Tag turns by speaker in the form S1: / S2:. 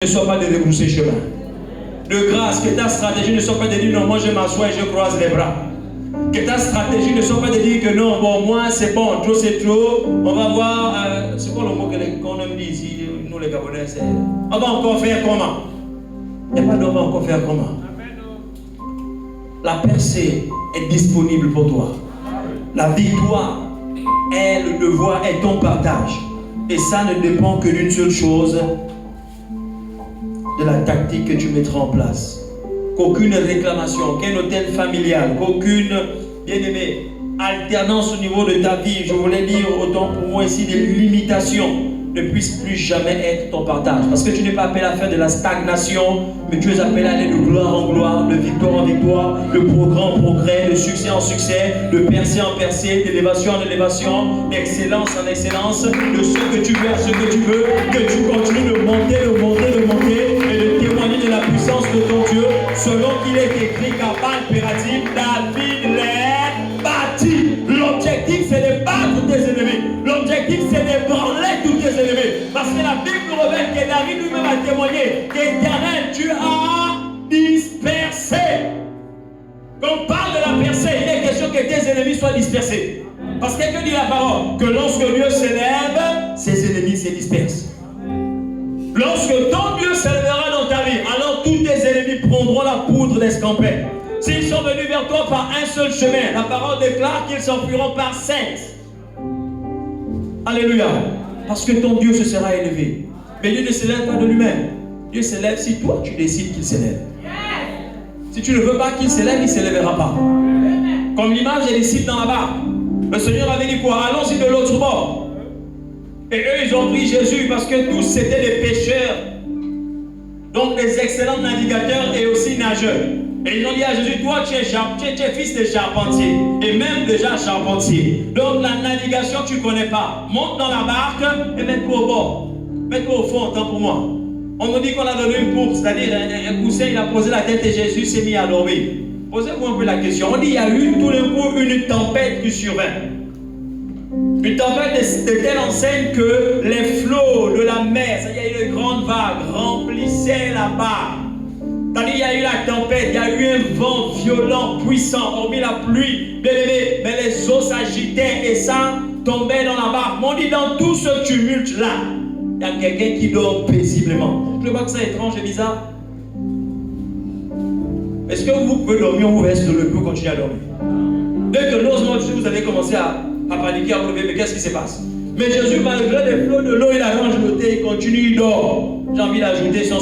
S1: Ne sois pas de rebrousser chemin. De grâce, que ta stratégie ne soit pas de dire non, moi je m'assois et je croise les bras. Que ta stratégie ne soit pas de dire que non, bon, moi c'est bon, trop c'est trop. On va voir, c'est quoi le mot qu'on aime dire ici, nous les Gabonais, c'est on va encore faire comment? Il n'y a pas d'on va encore faire comment. La percée est disponible pour toi. La victoire est le devoir, est ton partage. Et ça ne dépend que d'une seule chose, de la tactique que tu mettras en place. Qu'aucune réclamation, qu'un hôtel familial, qu'aucune, bien-aimé, alternance au niveau de ta vie, je voulais dire autant pour moi ici, des limitations, ne puissent plus jamais être ton partage. Parce que tu n'es pas appelé à faire de la stagnation, mais tu es appelé à aller de gloire en gloire, de victoire en victoire, de progrès en progrès, de succès en succès, de percée en percée, d'élévation en élévation, d'excellence en excellence, de ce que tu veux à ce que tu veux, que tu continues de monter, de monter, de monter, et de témoigner de la puissance de ton Dieu, selon qu'il est écrit qu'à pas impératif, David les bâtit. L'objectif, c'est de battre tes ennemis. L'objectif, c'est de branler tous tes ennemis. Parce que la Bible révèle que David lui-même a témoigné qu'Éternel, tu as dispersé. Quand on parle de la percée, il est question que tes ennemis soient dispersés. Parce que dit la parole? Que lorsque Dieu s'élève, ses ennemis se dispersent. Lorsque ton Dieu s'élèvera dans ta vie, alors tous tes ennemis prendront la poudre d'escampette. S'ils sont venus vers toi par un seul chemin, la parole déclare qu'ils s'enfuiront par 7. Alléluia. Parce que ton Dieu se sera élevé. Mais Dieu ne s'élève pas de lui-même. Dieu s'élève si toi tu décides qu'il s'élève. Si tu ne veux pas qu'il s'élève, il ne s'élèvera pas. Comme l'image des disciples dans la barque. Le Seigneur avait dit quoi? Allons-y de l'autre bord. Et eux, ils ont pris Jésus parce que tous c'était des pêcheurs. Donc des excellents navigateurs et aussi nageurs. Et ils ont dit à Jésus, toi tu es fils de charpentier. Et même déjà charpentier. Donc la navigation tu ne connais pas. Monte dans la barque et mets-toi au bord. Mets-toi au fond, tant pour moi. On nous dit qu'on a donné une course, c'est-à-dire un coussin, il a posé la tête et Jésus s'est mis à dormir. Posez-vous un peu la question. On dit il y a eu tout d'un coup une tempête qui survint. Une tempête de telle enseigne que les flots de la mer, c'est-à-dire il y a eu de grandes vagues, remplissaient la barque. C'est-à-dire il y a eu la tempête, il y a eu un vent violent, puissant, hormis la pluie, bien aimé, mais les eaux s'agitaient et ça tombait dans la barque. On dit dans tout ce tumulte-là, il y a quelqu'un qui dort paisiblement. Je vois que c'est étrange et bizarre. Est-ce que vous pouvez dormir ou vous restez le peu continuer à dormir? Dès que l'osement vous allez commencer à paniquer, à vous lever, mais qu'est-ce qui se passe? Mais Jésus, malgré les flots de l'eau, il arrange le thé, il continue, il dort. J'ai envie d'ajouter son